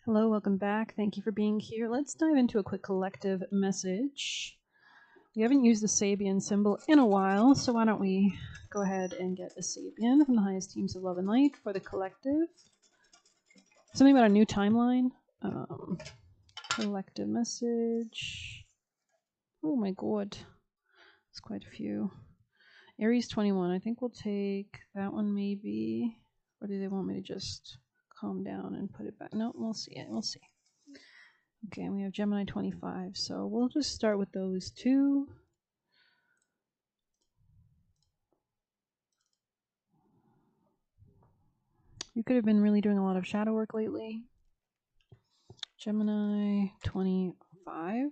Hello, welcome back. Thank you for being here. Let's dive into a quick collective message. We haven't used the Sabian symbol in a while, so why don't we go ahead and get a Sabian from the highest teams of love and light for the collective. Something about a new timeline. Collective message. Oh my god. It's quite a few. Aries 21. I think we'll take that one maybe. Or do they want me to just calm down and put it back? No, we'll see it. We'll see. Okay, and we have Gemini 25. So we'll just start with those two. You could have been really doing a lot of shadow work lately. Gemini 25.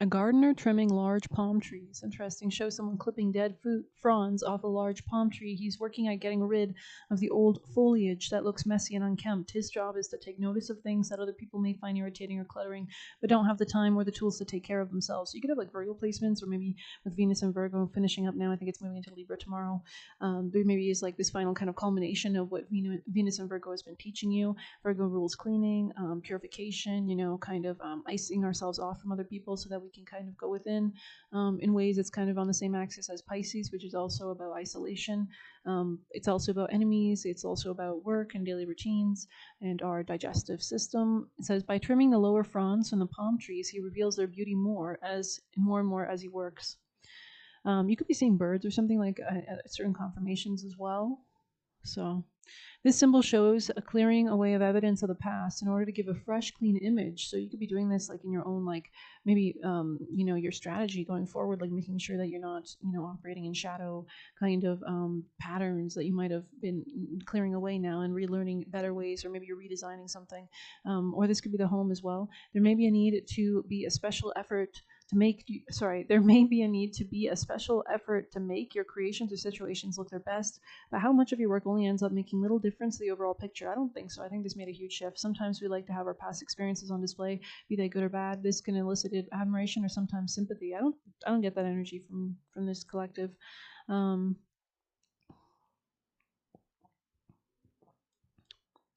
A gardener trimming large palm trees. Interesting. Shows someone clipping dead fronds off a large palm tree. He's working at getting rid of the old foliage that looks messy and unkempt. His job is to take notice of things that other people may find irritating or cluttering, but don't have the time or the tools to take care of themselves. So you could have like Virgo placements, or maybe with Venus and Virgo finishing up now. I think it's moving into Libra tomorrow. There maybe is like this final kind of culmination of what Venus and Virgo has been teaching you. Virgo rules cleaning, purification, kind of icing ourselves off from other people so that we can kind of go within. In ways it's kind of on the same axis as Pisces, which is also about isolation. It's also about enemies. It's also about work and daily routines and our digestive system. It says, by trimming the lower fronds from the palm trees, he reveals their beauty more and more as he works. You could be seeing birds or something like at certain confirmations as well. So this symbol shows a clearing away of evidence of the past in order to give a fresh, clean image. So you could be doing this like in your own, like maybe, your strategy going forward, like making sure that you're not, operating in shadow kind of patterns that you might have been clearing away now and relearning better ways, or maybe you're redesigning something. Or this could be the home as well. There may be a need to be a special effort there may be a need to be a special effort to make your creations or situations look their best, but how much of your work only ends up making little difference to the overall picture? I don't think so. I think this made a huge shift. Sometimes we like to have our past experiences on display, be they good or bad. This can elicit admiration or sometimes sympathy. I don't get that energy from this collective.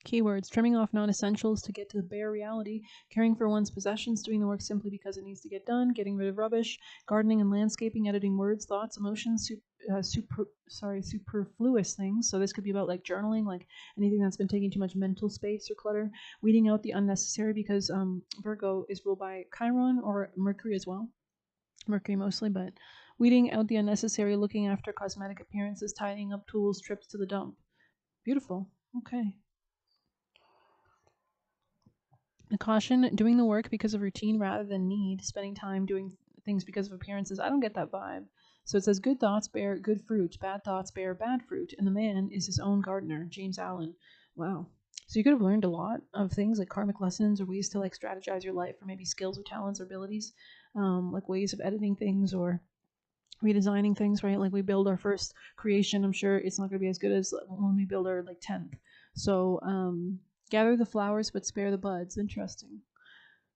Keywords: trimming off non-essentials to get to the bare reality, caring for one's possessions, doing the work simply because it needs to get done, getting rid of rubbish, gardening and landscaping, editing words, thoughts, emotions, superfluous things. So this could be about like journaling, like anything that's been taking too much mental space or clutter, weeding out the unnecessary, because Virgo is ruled by Chiron or Mercury as well. Mercury mostly, but weeding out the unnecessary, looking after cosmetic appearances, tidying up tools, trips to the dump. Beautiful. Okay. A caution: doing the work because of routine rather than need, spending time doing things because of appearances. I don't get that vibe. So it says, good thoughts bear good fruit, bad thoughts bear bad fruit, and the man is his own gardener. James Allen. Wow. So you could have learned a lot of things like karmic lessons or ways to like strategize your life, or maybe skills or talents or abilities, like ways of editing things or redesigning things, right? Like we build our first creation, I'm sure it's not going to be as good as when we build our like 10th. So gather the flowers but spare the buds. Interesting.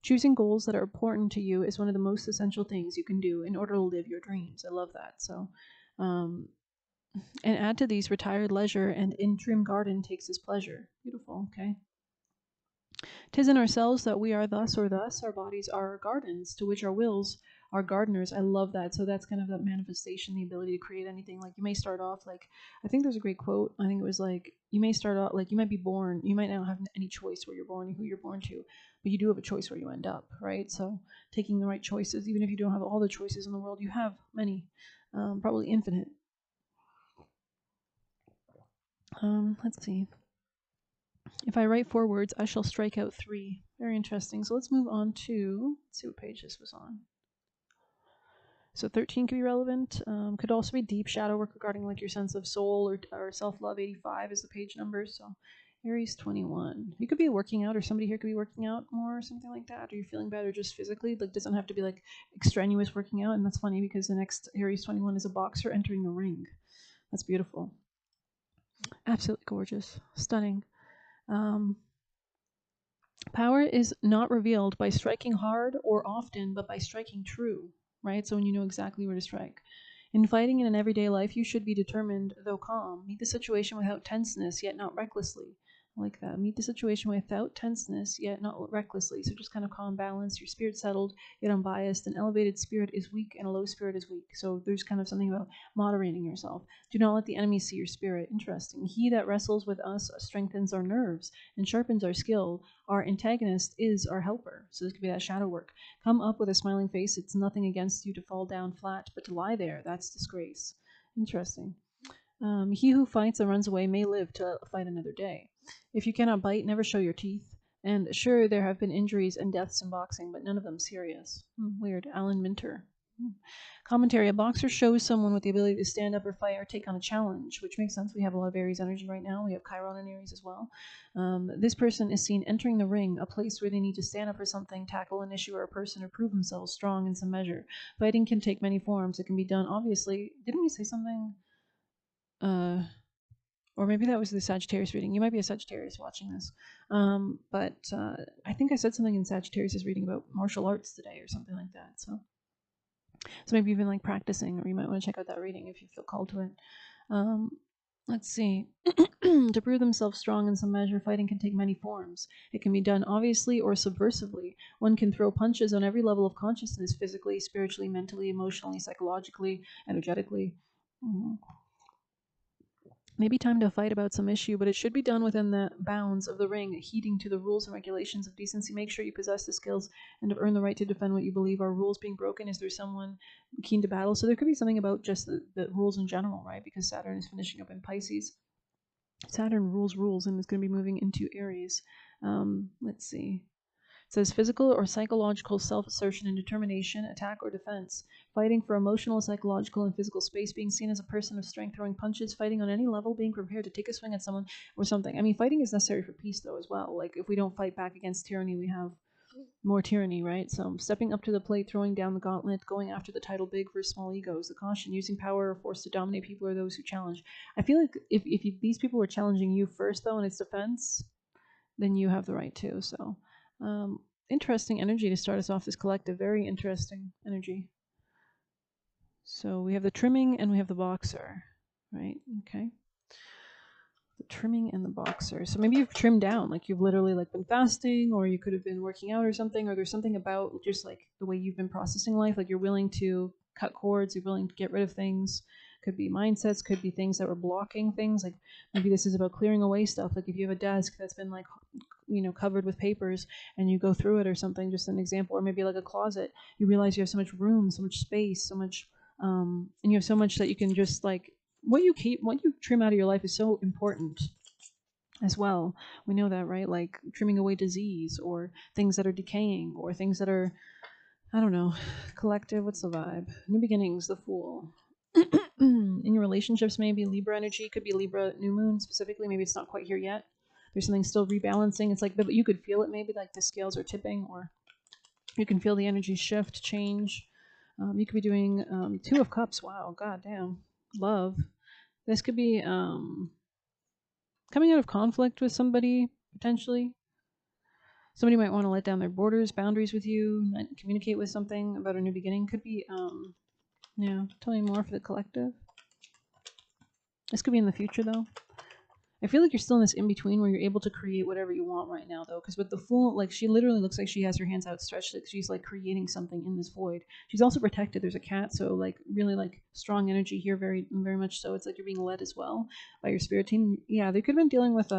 Choosing goals that are important to you is one of the most essential things you can do in order to live your dreams. I love that. So, and add to these: retired leisure and in trim garden takes his pleasure. Beautiful. Okay. 'Tis in ourselves that we are thus or thus. Our bodies are our gardens, to which our wills are gardeners. I love that. So that's kind of that manifestation, the ability to create anything. Like you may start off like, I think there's a great quote. I think it was like, you may start out like, you might be born, you might not have any choice where you're born and who you're born to, but you do have a choice where you end up, right? So taking the right choices, even if you don't have all the choices in the world, you have many, probably infinite. Let's see. If I write 4 words, I shall strike out 3. Very interesting. So let's move on to, let's see what page this was on. So 13 could be relevant. Could also be deep shadow work regarding like your sense of soul or self-love. 85 is the page number. So Aries 21. You could be working out, or somebody here could be working out more or something like that. Or you're feeling better just physically. Like doesn't have to be like extraneous working out. And that's funny because the next Aries 21 is a boxer entering the ring. That's beautiful. Absolutely gorgeous. Stunning. Power is not revealed by striking hard or often, but by striking true, right? So when you know exactly where to strike. In fighting in an everyday life, you should be determined, though calm. Meet the situation without tenseness, yet not recklessly. Like that. Meet the situation without tenseness, yet not recklessly. So just kind of calm, balance. Your spirit settled, yet unbiased. An elevated spirit is weak, and a low spirit is weak. So there's kind of something about moderating yourself. Do not let the enemy see your spirit. Interesting. He that wrestles with us strengthens our nerves and sharpens our skill. Our antagonist is our helper. So this could be that shadow work. Come up with a smiling face. It's nothing against you to fall down flat, but to lie there, that's disgrace. Interesting. He who fights and runs away may live to fight another day. If you cannot bite, never show your teeth. And sure, there have been injuries and deaths in boxing, but none of them serious. Weird. Alan Minter. Commentary. A boxer shows someone with the ability to stand up or fight or take on a challenge, which makes sense. We have a lot of Aries energy right now. We have Chiron in Aries as well. This person is seen entering the ring, a place where they need to stand up for something, tackle an issue or a person, or prove themselves strong in some measure. Fighting can take many forms. It can be done, obviously. Didn't we say something? Or maybe that was the Sagittarius reading. You might be a Sagittarius watching this. But I think I said something in Sagittarius' reading about martial arts today or something like that. So maybe you've been like practicing, or you might want to check out that reading if you feel called to it. Let's see. To prove themselves strong in some measure, fighting can take many forms. It can be done obviously or subversively. One can throw punches on every level of consciousness, physically, spiritually, mentally, emotionally, psychologically, energetically. Maybe time to fight about some issue, but it should be done within the bounds of the ring, heeding to the rules and regulations of decency. Make sure you possess the skills and have earned the right to defend what you believe. Are rules being broken? Is there someone keen to battle? So there could be something about just the rules in general, right? Because Saturn is finishing up in Pisces. Saturn rules and is going to be moving into Aries. Let's see. It says physical or psychological self-assertion and determination, attack or defense, fighting for emotional, psychological, and physical space, being seen as a person of strength, throwing punches, fighting on any level, being prepared to take a swing at someone or something. I mean, fighting is necessary for peace, though, as well. Like, if we don't fight back against tyranny, we have more tyranny, right? So stepping up to the plate, throwing down the gauntlet, going after the title big versus small egos, the caution, using power or force to dominate people or those who challenge. I feel like if these people were challenging you first, though, in its defense, then you have the right to. So interesting energy to start us off this collective. Very interesting energy. So we have the trimming and we have the boxer, right? Okay. The trimming and the boxer. So maybe you've trimmed down, like you've literally like been fasting, or you could have been working out or something, or there's something about just like the way you've been processing life, like you're willing to cut cords, you're willing to get rid of things. Could be mindsets, could be things that were blocking things. Like maybe this is about clearing away stuff. Like if you have a desk that's been like, covered with papers and you go through it or something, just an example, or maybe like a closet, you realize you have so much room, so much space, so much, and you have so much that you can just like, what you trim out of your life is so important as well. We know that, right? Like trimming away disease or things that are decaying or things that are, I don't know, collective. What's the vibe? New beginnings, the Fool. In your relationships, maybe Libra energy, could be Libra new moon specifically. Maybe it's not quite here yet. There's something still rebalancing. It's like, but you could feel it maybe, like the scales are tipping, or you can feel the energy shift, change. You could be doing Two of Cups. Wow, goddamn. Love. This could be coming out of conflict with somebody, potentially. Somebody might want to let down their borders, boundaries with you, not communicate with something about a new beginning. Could be, tell me more for the collective. This could be in the future, though. I feel like you're still in this in-between where you're able to create whatever you want right now, though. Because with the Fool, like, she literally looks like she has her hands outstretched. Like, she's, like, creating something in this void. She's also protected. There's a cat, so, like, really, like, strong energy here, very, very much so. It's like you're being led as well by your spirit team. Yeah, they could have been dealing with,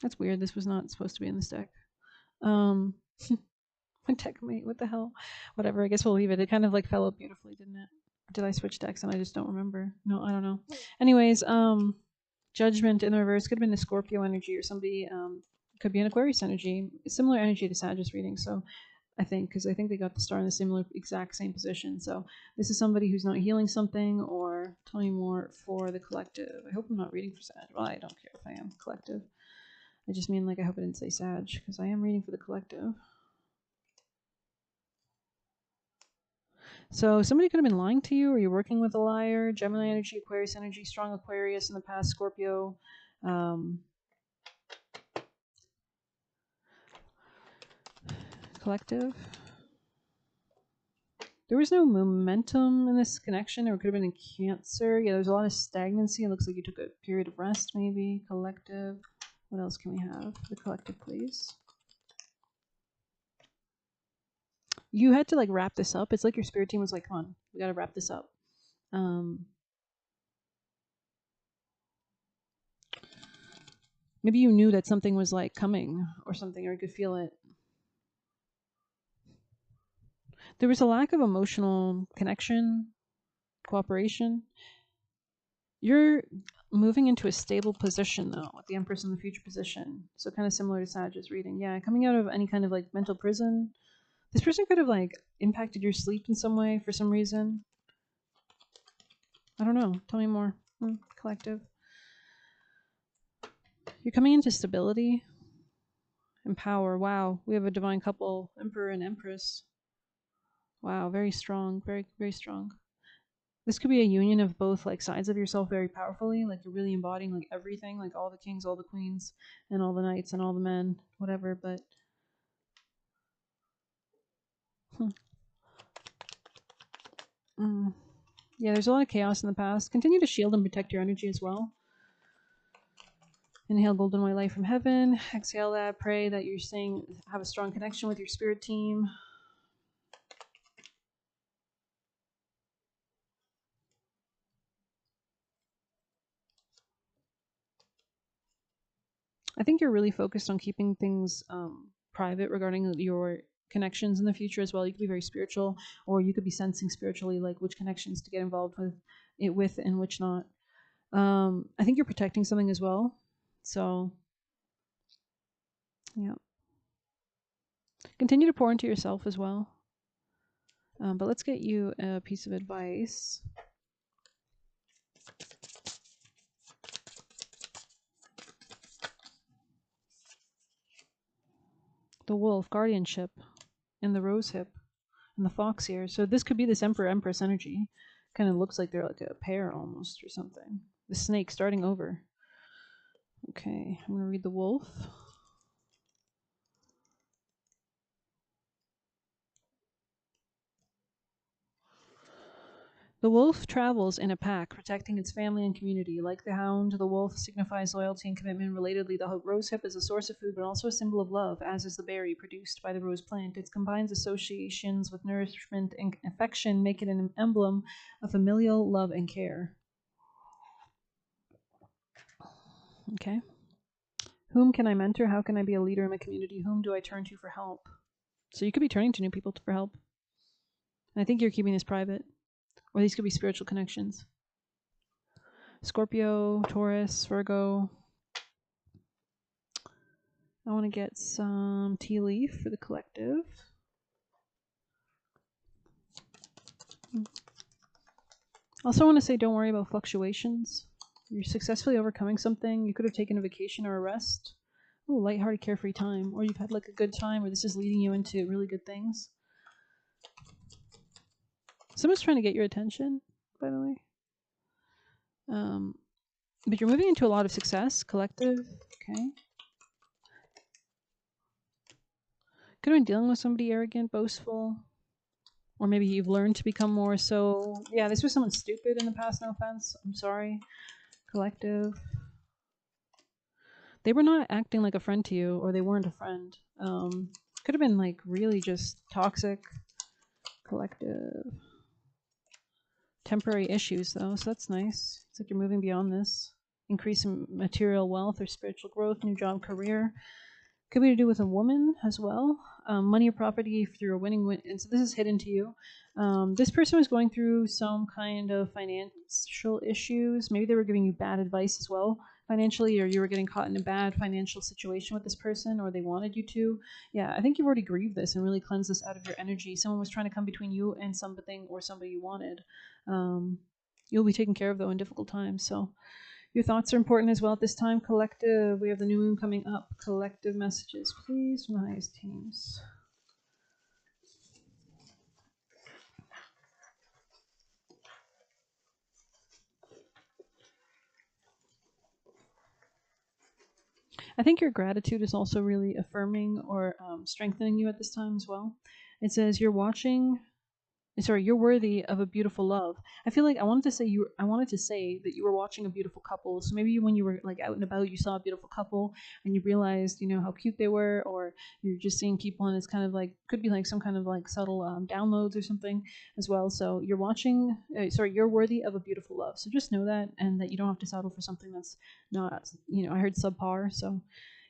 that's weird. This was not supposed to be in this deck. Deckmate, what the hell? Whatever, I guess we'll leave it. It kind of, like, fell out beautifully, didn't it? Did I switch decks and I just don't remember? No, I don't know. Anyways, Judgment in the reverse could have been the Scorpio energy, or somebody could be an Aquarius energy, similar energy to Sagittarius reading. So I think, because I think they got the star in the similar exact same position. So this is somebody who's not healing something, or tell me more for the collective. I hope I'm not reading for Sag. Well, I don't care if I am collective. I just mean, like, I hope I didn't say Sag, because I am reading for the collective. So somebody could have been lying to you, or you're working with a liar. Gemini energy, Aquarius energy, strong Aquarius in the past, Scorpio. Collective. There was no momentum in this connection, or it could have been in Cancer. Yeah, there's a lot of stagnancy. It looks like you took a period of rest, maybe. Collective. What else can we have? The collective, please. You had to like wrap this up. It's like your spirit team was like, come on, we gotta wrap this up. Maybe you knew that something was like coming or something, or you could feel it. There was a lack of emotional connection, cooperation. You're moving into a stable position though, with the Empress in the future position. So kind of similar to Sage's reading. Yeah, coming out of any kind of like mental prison. This person could have like impacted your sleep in some way for some reason. I don't know. Tell me more. Collective. You're coming into stability and power. Wow. We have a divine couple, Emperor and Empress. Wow, very strong. Very, very strong. This could be a union of both like sides of yourself very powerfully, like you're really embodying like everything, like all the kings, all the queens, and all the knights and all the men, whatever, but yeah, there's a lot of chaos in the past. Continue to shield and protect your energy as well. Inhale golden white light from heaven. Exhale that. Pray that you're staying, have a strong connection with your spirit team. I think you're really focused on keeping things private regarding your connections in the future as well. You could be very spiritual, or you could be sensing spiritually like which connections to get involved with and which not. I think you're protecting something as well. So, yeah. Continue to pour into yourself as well. But let's get you a piece of advice. The wolf, guardianship, and the rose hip, and the fox here. So this could be this Emperor Empress energy. Kind of looks like they're like a pair almost or something. The snake starting over. Okay, I'm going to read the wolf. The wolf travels in a pack, protecting its family and community. Like the hound, the wolf signifies loyalty and commitment. Relatedly, the rosehip is a source of food, but also a symbol of love, as is the berry produced by the rose plant. It combines associations with nourishment and affection, make it an emblem of familial love and care. Okay. Whom can I mentor? How can I be a leader in my community? Whom do I turn to for help? So you could be turning to new people for help. And I think you're keeping this private. Or these could be spiritual connections. Scorpio, Taurus, Virgo. I want to get some tea leaf for the collective. Also, I want to say don't worry about fluctuations. You're successfully overcoming something. You could have taken a vacation or a rest. Oh, lighthearted, carefree time. Or you've had like a good time, or this is leading you into really good things. Someone's trying to get your attention, by the way. But you're moving into a lot of success, collective. Okay. Could have been dealing with somebody arrogant, boastful. Or maybe you've learned to become more so. Yeah, this was someone stupid in the past, no offense. I'm sorry. Collective. They were not acting like a friend to you, or they weren't a friend. Could have been like really just toxic. Collective. Temporary issues though, so that's nice. It's like you're moving beyond this. Increase in material wealth or spiritual growth, new job, career. Could be to do with a woman as well. Money or property through a winning and so this is hidden to you. This person was going through some kind of financial issues. Maybe they were giving you bad advice as well financially, or you were getting caught in a bad financial situation with this person, or they wanted you to. Yeah, I think you've already grieved this and really cleansed this out of your energy. Someone was trying to come between you and something or somebody you wanted. You'll be taken care of though in difficult times. So your thoughts are important as well at this time. Collective, we have the new moon coming up. Collective messages, please, from the highest teams. I think your gratitude is also really affirming or strengthening you at this time as well. It says you're watching sorry, you're worthy of a beautiful love. I feel like I wanted to say that you were watching a beautiful couple. So maybe when you were like out and about, you saw a beautiful couple and you realized, how cute they were, or you're just seeing people and it's kind of like, could be like some kind of like subtle downloads or something as well. So you're watching, you're worthy of a beautiful love. So just know that, and that you don't have to settle for something that's not, I heard subpar. So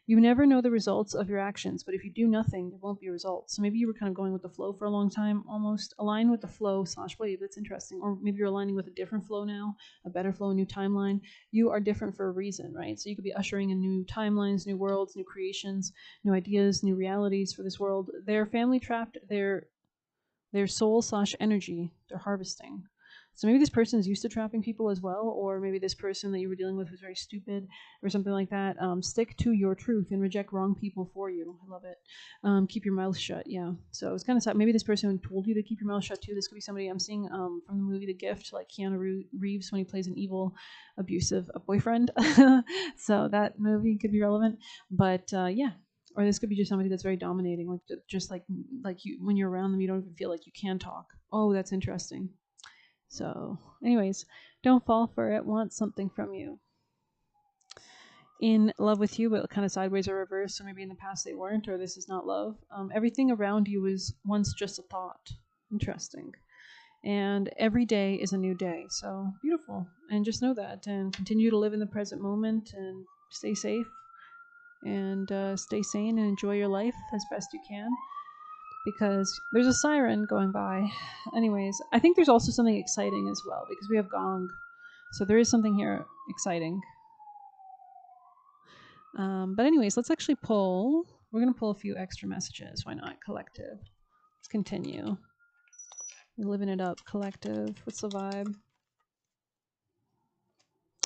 you never know the results of your actions, but if you do nothing, there won't be results. So maybe you were kind of going with the flow for a long time, almost align with the flow / wave. That's interesting. Or maybe you're aligning with a different flow now, a better flow, a new timeline. You are different for a reason, right? So you could be ushering in new timelines, new worlds, new creations, new ideas, new realities for this world. They're family trapped. Their soul / energy. They're harvesting. So maybe this person is used to trapping people as well, or maybe this person that you were dealing with was very stupid or something like that. Stick to your truth and reject wrong people for you. I love it. Keep your mouth shut. Yeah. So it's kind of sad. Maybe this person told you to keep your mouth shut too. This could be somebody I'm seeing from the movie The Gift, like Keanu Reeves when he plays an evil, abusive boyfriend. So that movie could be relevant. But yeah, or this could be just somebody that's very dominating, like just like you, when you're around them you don't even feel like you can talk. Oh, that's interesting. So anyways, don't fall for it. Want something from you. In love with you, but kind of sideways or reverse. So maybe in the past they weren't, or this is not love. Everything around you was once just a thought. Interesting. And every day is a new day. So beautiful. And just know that, and continue to live in the present moment, and stay safe, and stay sane, and enjoy your life as best you can, because there's a siren going by. Anyways, I think there's also something exciting as well, because we have gong. So there is something here exciting. But anyways, let's actually pull. We're going to pull a few extra messages. Why not? Collective. Let's continue. We're living it up. Collective. What's the vibe?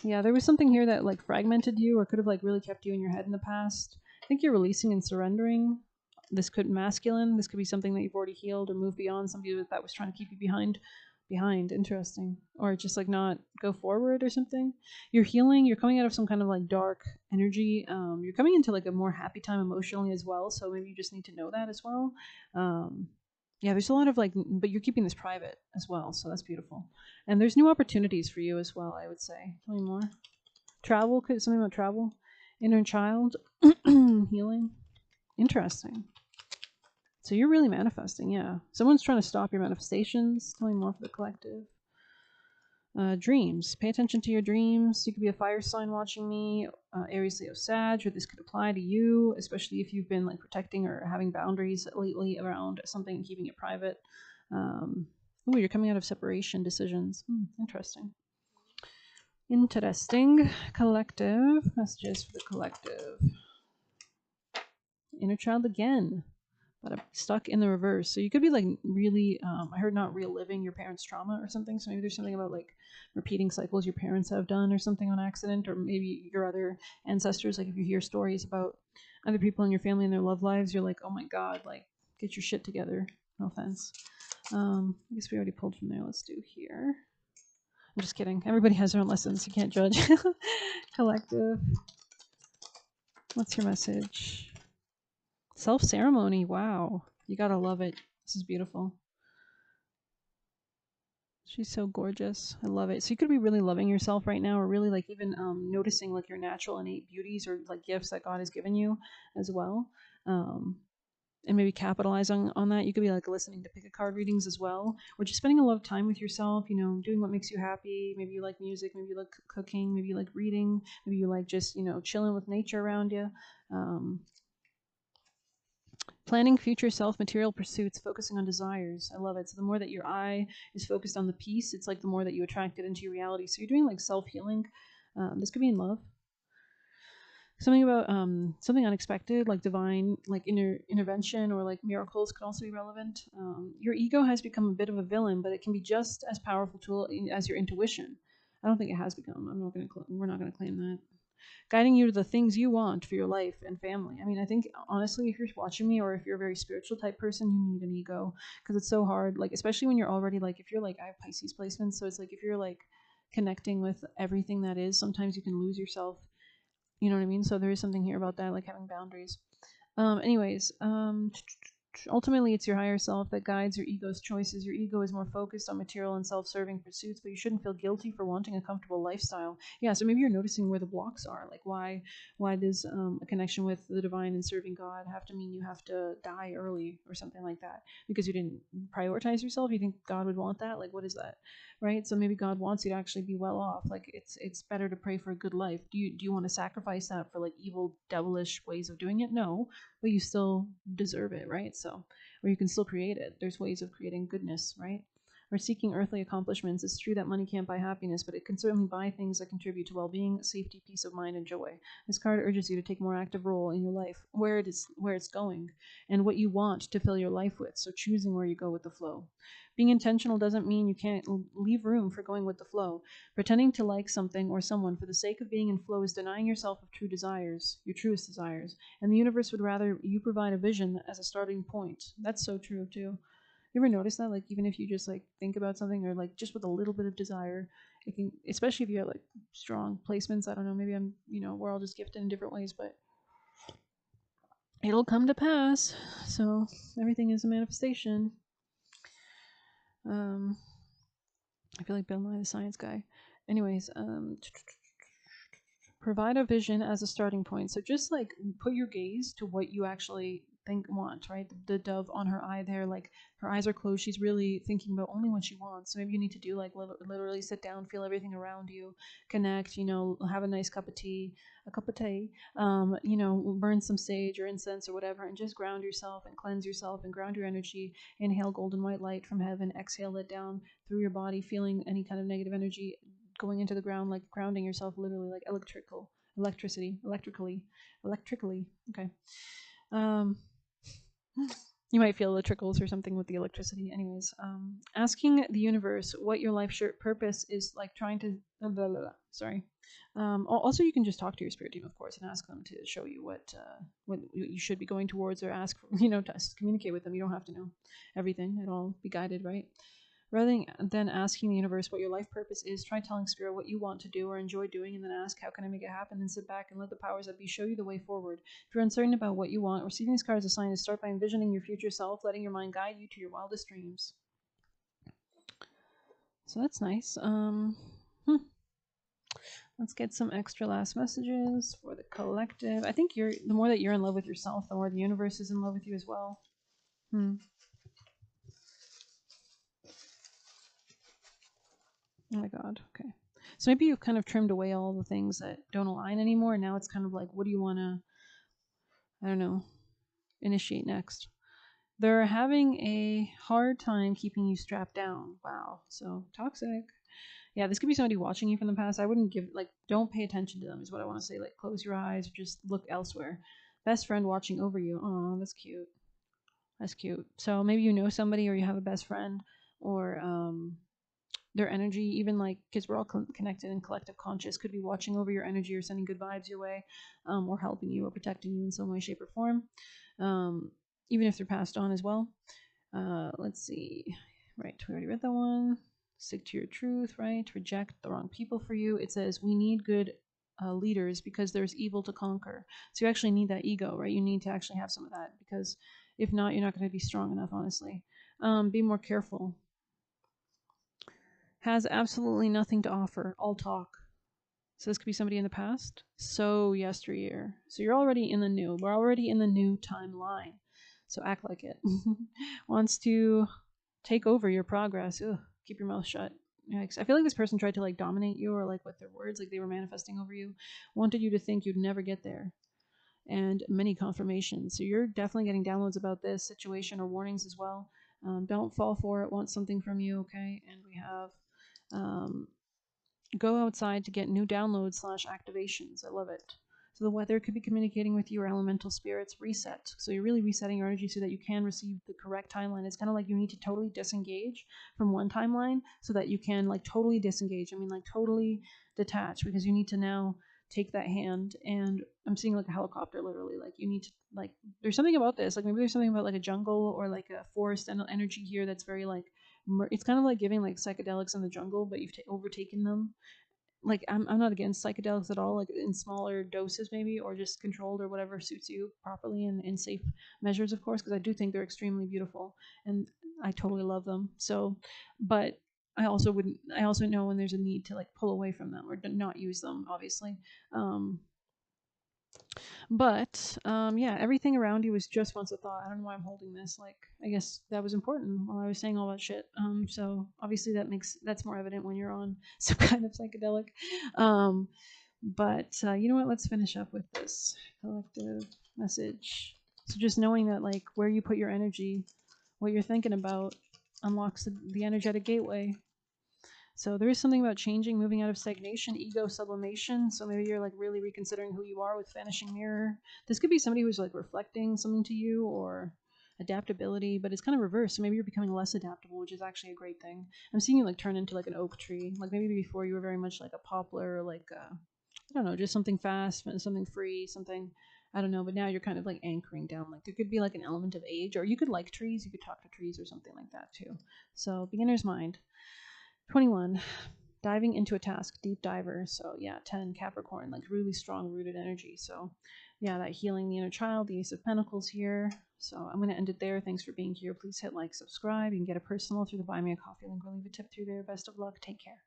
Yeah, there was something here that like fragmented you, or could have like really kept you in your head in the past. I think you're releasing and surrendering. This could masculine. This could be something that you've already healed or moved beyond. Somebody that was trying to keep you behind. Interesting. Or just like not go forward or something. You're healing. You're coming out of some kind of like dark energy. You're coming into like a more happy time emotionally as well. So maybe you just need to know that as well. Yeah, there's a lot of like, but you're keeping this private as well, so that's beautiful. And there's new opportunities for you as well, I would say. Tell me more. Travel, could something about travel, inner child, healing. Interesting. So you're really manifesting, yeah. Someone's trying to stop your manifestations. Tell me more for the collective. Dreams. Pay attention to your dreams. You could be a fire sign watching me, Aries, Leo, Sag, or this could apply to you, especially if you've been like protecting or having boundaries lately around something and keeping it private. Ooh, you're coming out of separation decisions. Interesting. Interesting. Collective. Messages for the collective. Inner child again. But I'm stuck in the reverse. So you could be like really, I heard not reliving your parents' trauma or something. So maybe there's something about like repeating cycles your parents have done or something on accident, or maybe your other ancestors. Like if you hear stories about other people in your family and their love lives, you're like, oh my God, like get your shit together. No offense. I guess we already pulled from there. Let's do here. I'm just kidding. Everybody has their own lessons. You can't judge. Collective. What's your message? Self-ceremony. Wow. You gotta love it. This is beautiful. She's so gorgeous. I love it. So you could be really loving yourself right now, or really like even noticing like your natural innate beauties or like gifts that God has given you as well. And maybe capitalize on that. You could be like listening to pick a card readings as well, or just spending a lot of time with yourself, doing what makes you happy. Maybe you like music, maybe you like cooking, maybe you like reading, maybe you like just, chilling with nature around you. Planning future self-material pursuits, focusing on desires. I love it. So the more that your eye is focused on the peace, it's like the more that you attract it into your reality. So you're doing like self-healing. This could be in love. Something about something unexpected, like divine, like intervention, or like miracles could also be relevant. Your ego has become a bit of a villain, but it can be just as powerful tool as your intuition. I don't think it has become. We're not gonna claim that. Guiding you to the things you want for your life and family. I mean, I think honestly, if you're watching me, or if you're a very spiritual type person, you need an ego, because it's so hard. Like, especially when you're already like, if you're like, I have Pisces placements, so it's like if you're like connecting with everything that is, sometimes you can lose yourself. You know what I mean? So there is something here about that, like having boundaries. Anyways, Ultimately, it's your higher self that guides your ego's choices. Your ego is more focused on material and self-serving pursuits, but you shouldn't feel guilty for wanting a comfortable lifestyle. Yeah, so maybe you're noticing where the blocks are. Like, why does a connection with the divine and serving God have to mean you have to die early or something like that because you didn't prioritize yourself? You think God would want that? Like, what is that, right? So maybe God wants you to actually be well off. Like, it's better to pray for a good life. Do you want to sacrifice that for like evil, devilish ways of doing it? No, but you still deserve it, right? So, or you can still create it. There's ways of creating goodness, right? Or seeking earthly accomplishments. It's true that money can't buy happiness, but it can certainly buy things that contribute to well-being, safety, peace of mind, and joy. This card urges you to take a more active role in your life, where it's going, and what you want to fill your life with. So choosing where you go with the flow. Being intentional doesn't mean you can't leave room for going with the flow. Pretending to like something or someone for the sake of being in flow is denying yourself of true desires, your truest desires, and the universe would rather you provide a vision as a starting point. That's so true too. You ever notice that? Like, even if you just like think about something or like just with a little bit of desire, it can, especially if you have like strong placements. I don't know, maybe we're all just gifted in different ways, but it'll come to pass. So everything is a manifestation. I feel like Bill Nye the Science Guy. Anyways, provide a vision as a starting point. So just like put your gaze to what you actually want, right? The dove on her eye there, like her eyes are closed. She's really thinking about only what she wants. So maybe you need to do like literally sit down, feel everything around you, connect, have a nice cup of tea, burn some sage or incense or whatever, and just ground yourself and cleanse yourself and ground your energy. Inhale golden white light from heaven, exhale it down through your body, feeling any kind of negative energy going into the ground, like grounding yourself literally, like electrically. Okay. You might feel the trickles or something with the electricity. Anyways, asking the universe what your life purpose is, like trying to. Sorry. Also, you can just talk to your spirit team, of course, and ask them to show you what you should be going towards, or ask for, to communicate with them. You don't have to know everything; it'll be guided, right? Rather than asking the universe what your life purpose is, try telling spirit what you want to do or enjoy doing, and then ask, how can I make it happen? And sit back and let the powers that be show you the way forward. If you're uncertain about what you want, receiving these cards as a sign to start by envisioning your future self, letting your mind guide you to your wildest dreams. So that's nice. Let's get some extra last messages for the collective. I think the more that you're in love with yourself, the more the universe is in love with you as well. Oh my god, okay. So maybe you've kind of trimmed away all the things that don't align anymore, and now it's kind of like, what do you want to, I don't know, initiate next? They're having a hard time keeping you strapped down. Wow, so toxic. Yeah, this could be somebody watching you from the past. I wouldn't don't pay attention to them is what I want to say. Like, close your eyes or just look elsewhere. Best friend watching over you. Oh, that's cute. That's cute. So maybe you know somebody or you have a best friend, or their energy, even like, because we're all connected and collective conscious, could be watching over your energy or sending good vibes your way, or helping you or protecting you in some way, shape, or form, even if they're passed on as well. Let's see. Right, we already read that one. Stick to your truth, right? Reject the wrong people for you. It says we need good leaders because there's evil to conquer. So you actually need that ego, right? You need to actually have some of that, because if not, you're not going to be strong enough, honestly. Be more careful. Has absolutely nothing to offer. All talk. So this could be somebody in the past. So yesteryear. So you're already in the new. We're already in the new timeline. So act like it. Wants to take over your progress. Ugh, keep your mouth shut. Yikes. I feel like this person tried to like dominate you, or like with their words, like they were manifesting over you. Wanted you to think you'd never get there. And many confirmations. So you're definitely getting downloads about this situation, or warnings as well. Don't fall for it. Want something from you, okay? And we have go outside to get new downloads / activations. I love it. So the weather could be communicating with you, or elemental spirits. Reset. So you're really resetting your energy so that you can receive the correct timeline. It's kind of like you need to totally disengage from one timeline so that you can like totally disengage. I mean, like totally detach, because you need to now take that hand. And I'm seeing like a helicopter, literally. Like you need to, like, there's something about this. Like maybe there's something about like a jungle or like a forest and energy here that's very like, it's kind of like giving like psychedelics in the jungle, but you've overtaken them. like I'm not against psychedelics at all, like in smaller doses maybe, or just controlled or whatever suits you properly and in safe measures, of course, because I do think they're extremely beautiful and I totally love them. So, but I also wouldn't. I also know when there's a need to like pull away from them or not use them, obviously. Um, but yeah, everything around you is just once a thought. I don't know why I'm holding this. Like, I guess that was important while I was saying all that shit. So obviously that's more evident when you're on some kind of psychedelic. Um, but you know what? Let's finish up with this collective message. So just knowing that like where you put your energy, what you're thinking about, unlocks the energetic gateway. So there is something about changing, moving out of stagnation, ego sublimation. So maybe you're like really reconsidering who you are with Vanishing Mirror. This could be somebody who's like reflecting something to you, or adaptability, but it's kind of reversed. So maybe you're becoming less adaptable, which is actually a great thing. I'm seeing you like turn into like an oak tree. Like maybe before you were very much like a poplar, or like I don't know, just something fast, something free, something. I don't know, but now you're kind of like anchoring down. Like there could be like an element of age, or you could like trees, you could talk to trees, or something like that too. So beginner's mind. 21, diving into a task, deep diver. So yeah, 10, Capricorn, like really strong rooted energy. So yeah, that healing the inner child, the Ace of Pentacles here. So I'm going to end it there. Thanks for being here. Please hit like, subscribe. You can get a personal through the Buy Me a Coffee link or leave a tip through there. Best of luck. Take care.